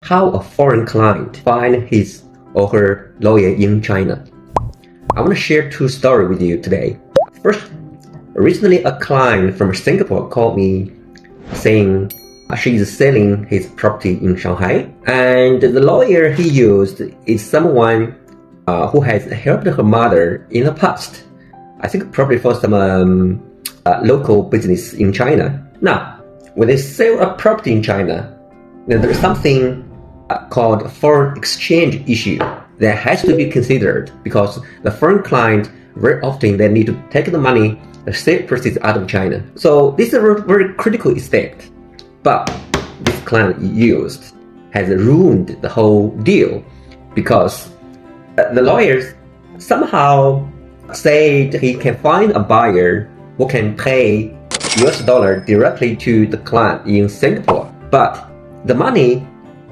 how a foreign client find his or her lawyer in China. I want to share two stories with you today. First, recently a client from Singapore called me saying she is selling his property in Shanghai, and the lawyer he used is someone who has helped her mother in the past. I think probably for some local business in China. Now, when they sell a property in China, there is something called foreign exchange issue that has to be considered, because the foreign client very often they need to take the money, the sale proceeds out of China. So this is a very critical aspect. But this client used has ruined the whole deal, because the lawyers somehow said he can find a buyer who can pay US dollar directly to the client in Singapore, but the money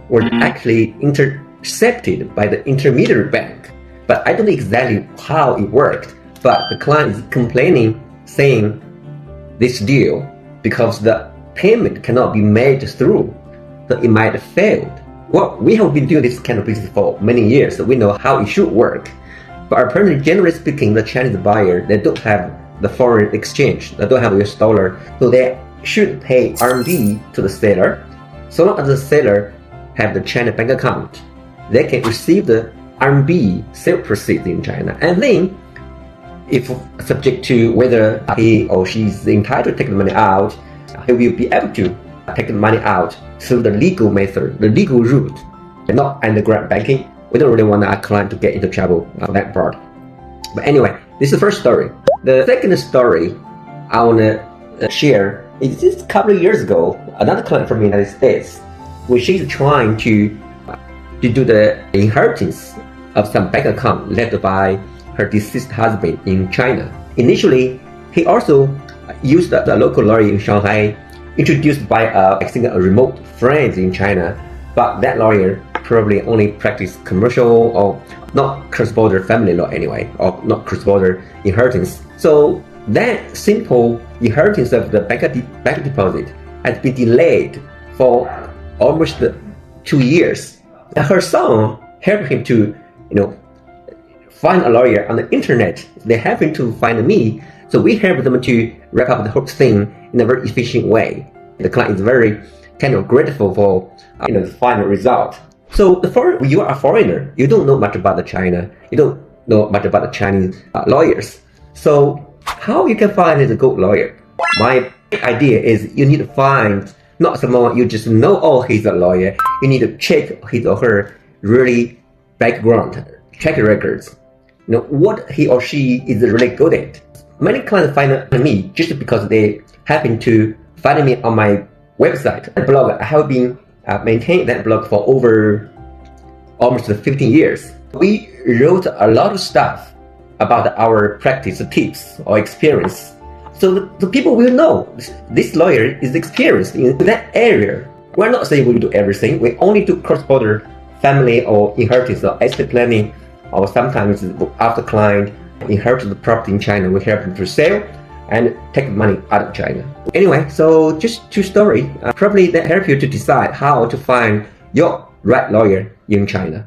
was actually intercepted by the intermediary bank. But I don't know exactly how it worked, but the client is complaining, saying this deal, because the payment cannot be made through, so it might have failed. Well, we have been doing this kind of business for many years, so we know how it should work. But apparently, generally speaking, the Chinese buyer, they don't have the foreign exchange, they don't have US dollar, so they should pay RMB to the seller. So long as the seller have the China bank account, they can receive the RMB sale proceeds in China. And then, if subject to whether he or she is entitled to take the money out, he will be able to take the money out through the legal method, the legal route, and not underground banking. We don't really want our client to get into trouble on that part. But anyway, this is the first story. The second story I want to share is just a couple of years ago, another client from the United States, when she's trying to do the inheritance of some bank account left by her deceased husband in China. Initially, he also used the local lawyer in Shanghai, introduced by I think a remote friend in China, but that lawyer probably only practiced commercial or not cross-border family law anyway, or not cross-border inheritance. So that simple inheritance of the bank deposit has been delayed for almost 2 years. Her son helped him to, find a lawyer on the internet. They happened to find me, so we helped them to wrap up the whole thing in a very efficient way. The client is very kind of grateful for the final result. So you are a foreigner, you don't know much about China, you don't know much about the Chinese lawyers. So how you can find a good lawyer? My idea is you need to find not someone you just know, oh, he's a lawyer. You need to check his or her really background, track records. What he or she is really good at. Many clients find me just because they happen to find me on my website, a blog. I have been maintaining that blog for over almost 15 years. We wrote a lot of stuff about our practice tips or experience. So the people will know this lawyer is experienced in that area. We're not saying we do everything. We only do cross-border family or inheritance or estate planning, or sometimes after client inherited the property in China, we help them to sell and take money out of China. Anyway, so just two stories. Probably that help you to decide how to find your right lawyer in China.